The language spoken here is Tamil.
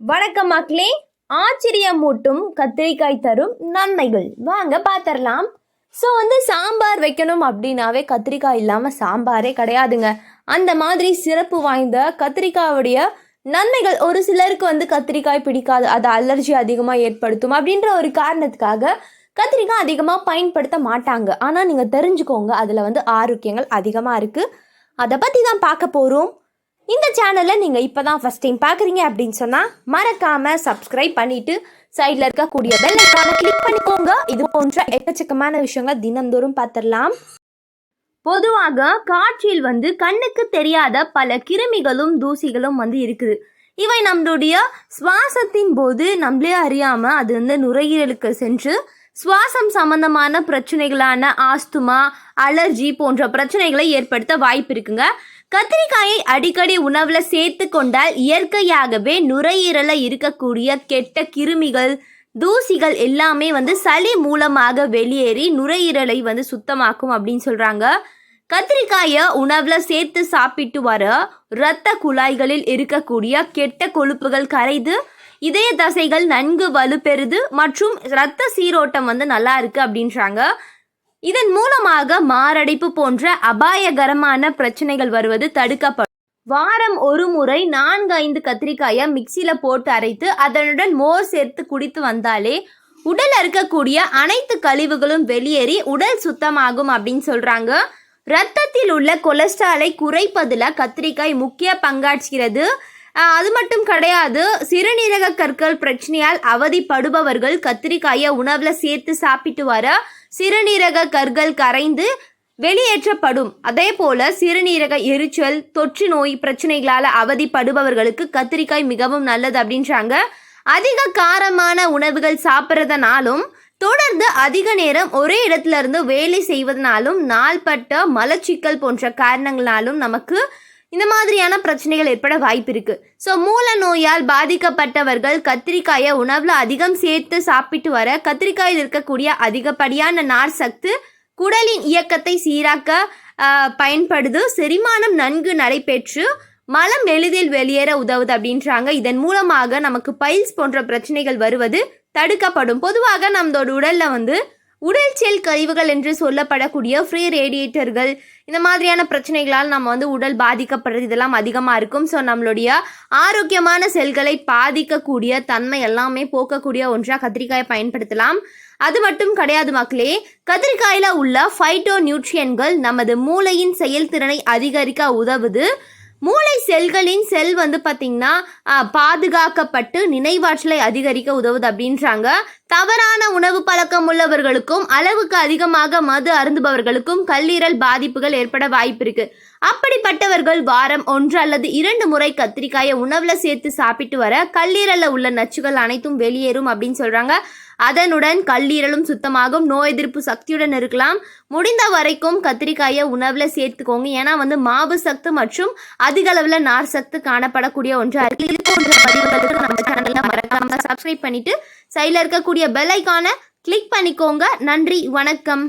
வணக்கம் மக்களே. ஆச்சரியமூட்டும் கத்திரிக்காய் தரும் நன்மைகள் வாங்க பார்த்துடலாம். ஸோ சாம்பார் வைக்கணும் அப்படின்னாவே கத்திரிக்காய் இல்லாமல் சாம்பாரே கிடையாதுங்க. அந்த மாதிரி சிறப்பு வாய்ந்த கத்திரிக்காயுடைய நன்மைகள். ஒரு சிலருக்கு கத்திரிக்காய் பிடிக்காது, அது அலர்ஜி அதிகமாக ஏற்படுத்தும் அப்படின்ற ஒரு காரணத்துக்காக கத்திரிக்காய் அதிகமாக பயன்படுத்த மாட்டாங்க. ஆனால் நீங்கள் தெரிஞ்சுக்கோங்க, அதில் ஆரோக்கியங்கள் அதிகமாக இருக்குது. அதை பற்றி தான் பார்க்க போகிறோம். இந்த சேனலை நீங்கள் இப்போ தான் ஃபஸ்ட் டைம் பார்க்குறீங்க அப்படின்னு சொன்னால் மறக்காமல் சப்ஸ்கிரைப் பண்ணிவிட்டு சைடில் இருக்கக்கூடிய பெல் ஐகானை கிளிக் பண்ணிக்கோங்க. இது போன்ற எக்கச்சக்கமான விஷயங்கள் தினந்தோறும் பார்த்துடலாம். பொதுவாக காற்றில் கண்ணுக்கு தெரியாத பல கிருமிகளும் தூசிகளும் இருக்குது. இவை நம்மளுடைய சுவாசத்தின் போது நம்மளே அறியாமல் அது நுரையீரலுக்கு சென்று சுவாசம் சம்பந்தமான பிரச்சனைகளான ஆஸ்துமா, அலர்ஜி போன்ற பிரச்சனைகளை ஏற்படுத்த வாய்ப்பு இருக்குங்க. கத்திரிக்காயை அடிக்கடி உணவில் சேர்த்து கொண்டால் இயற்கையாகவே நுரையீரலில் இருக்கக்கூடிய கெட்ட கிருமிகள், தூசிகள் எல்லாமே சளி மூலமாக வெளியேறி நுரையீரலை சுத்தமாக்கும் அப்படின்னு சொல்கிறாங்க. கத்திரிக்காயை உணவில் சேர்த்து சாப்பிட்டு வர இரத்த குழாய்களில் இருக்கக்கூடிய கெட்ட கொழுப்புகள் கரைந்து இதய தசைகள் நன்கு வலுப்பெறுது மற்றும் இரத்த சீரோட்டம் நல்லா இருக்கு அப்படின்றாங்க. இதன் மூலமாக மாரடைப்பு போன்ற அபாயகரமான பிரச்சனைகள் வருவது தடுக்கப்படும். வாரம் ஒரு முறை 4-5 கத்திரிக்காயை மிக்சியில் போட்டு அரைத்து அதனுடன் மோர் சேர்த்து குடித்து வந்தாலே உடல் இருக்கக்கூடிய அனைத்து கழிவுகளும் வெளியேறி உடல் சுத்தமாகும் அப்படின்னு சொல்றாங்க. இரத்தத்தில் உள்ள கொலஸ்ட்ராலை குறைப்பதில் கத்திரிக்காய் முக்கிய பங்காற்றுகிறது. அது மட்டும் கிடையாது, சிறுநீரக கற்கள் பிரச்சனையால் அவதிப்படுபவர்கள் கத்திரிக்காயை உணவில் சேர்த்து சாப்பிட்டு வர சிறுநீரக கற்கள் கரைந்து வெளியேற்றப்படும். அதே போல சிறுநீரக எரிச்சல், தொற்று நோய் பிரச்சனைகளால் அவதிப்படுபவர்களுக்கு கத்திரிக்காய் மிகவும் நல்லது அப்படின்றாங்க. அதிக காரமான உணவுகள் சாப்பிட்றதுனாலும் தொடர்ந்து அதிக நேரம் ஒரே இடத்துல இருந்து வேலை செய்வதனாலும் நாள்பட்ட மலச்சிக்கல் போன்ற காரணங்களாலும் நமக்கு இந்த மாதிரியான பிரச்சனைகள் ஏற்பட வாய்ப்பு இருக்கு. ஸோ மூல நோயால் பாதிக்கப்பட்டவர்கள் கத்திரிக்காயை உணவில் அதிகம் சேர்த்து சாப்பிட்டு வர கத்திரிக்காயில் இருக்கக்கூடிய அதிகப்படியான நார் சத்து குடலின் இயக்கத்தை சீராக்க பயன்படுது. செரிமானம் நன்கு நடைபெற்று மலம் எளிதில் வெளியேற உதவுது அப்படின்றாங்க. இதன் மூலமாக நமக்கு பைல்ஸ் போன்ற பிரச்சனைகள் வருவது தடுக்கப்படும். பொதுவாக நம்மளோட உடலில் உடல் செல் கழிவுகள் என்று சொல்லப்படக்கூடிய ஃப்ரீ ரேடியேட்டர்கள் இந்த மாதிரியான பிரச்சனைகளால் நம்ம உடல் பாதிக்கப்படுறது இதெல்லாம் அதிகமாக இருக்கும். ஸோ நம்மளுடைய ஆரோக்கியமான செல்களை பாதிக்கக்கூடிய தன்மை எல்லாமே போக்கக்கூடிய ஒன்றாக கத்திரிக்காயை பயன்படுத்தலாம். அது மட்டும் கிடையாது மக்களே, கத்திரிக்காயில் உள்ள ஃபைட்டோ நியூட்ரியன்கள் நமது மூளையின் செயல்திறனை அதிகரிக்க உதவுது. மூளை செல்களின் செல் பார்த்திங்கன்னா பாதுகாக்கப்பட்டு நினைவாற்றலை அதிகரிக்க உதவுது அப்படின்றாங்க. தவறான உணவு பழக்கம் உள்ளவர்களுக்கும் அளவுக்கு அதிகமாக மது அருந்துபவர்களுக்கும் கல்லீரல் பாதிப்புகள் ஏற்பட வாய்ப்பு இருக்கு. அப்படிப்பட்டவர்கள் வாரம் 1 அல்லது 2 முறை கத்திரிக்காயை உணவில் சேர்த்து சாப்பிட்டு வர கல்லீரலில் உள்ள நச்சுகள் அனைத்தும் வெளியேறும் அப்படின்னு சொல்றாங்க. அதனுடன் கல்லீரலும் சுத்தமாகும், நோய் எதிர்ப்பு சக்தியுடன் இருக்கலாம். முடிந்த வரைக்கும் கத்திரிக்காயை உணவில் சேர்த்துக்கோங்க. ஏன்னா மாவு சத்து மற்றும் அதிக அளவில் நார் சத்து காணப்படக்கூடிய ஒன்று. இது போன்ற பதிவுகளுக்கு நம்ம சேனலை மறக்காம சப்ஸ்கிரைப் பண்ணிட்டு சைடில் இருக்கக்கூடிய பெல் ஐகானை கிளிக் பண்ணிக்கோங்க. நன்றி, வணக்கம்.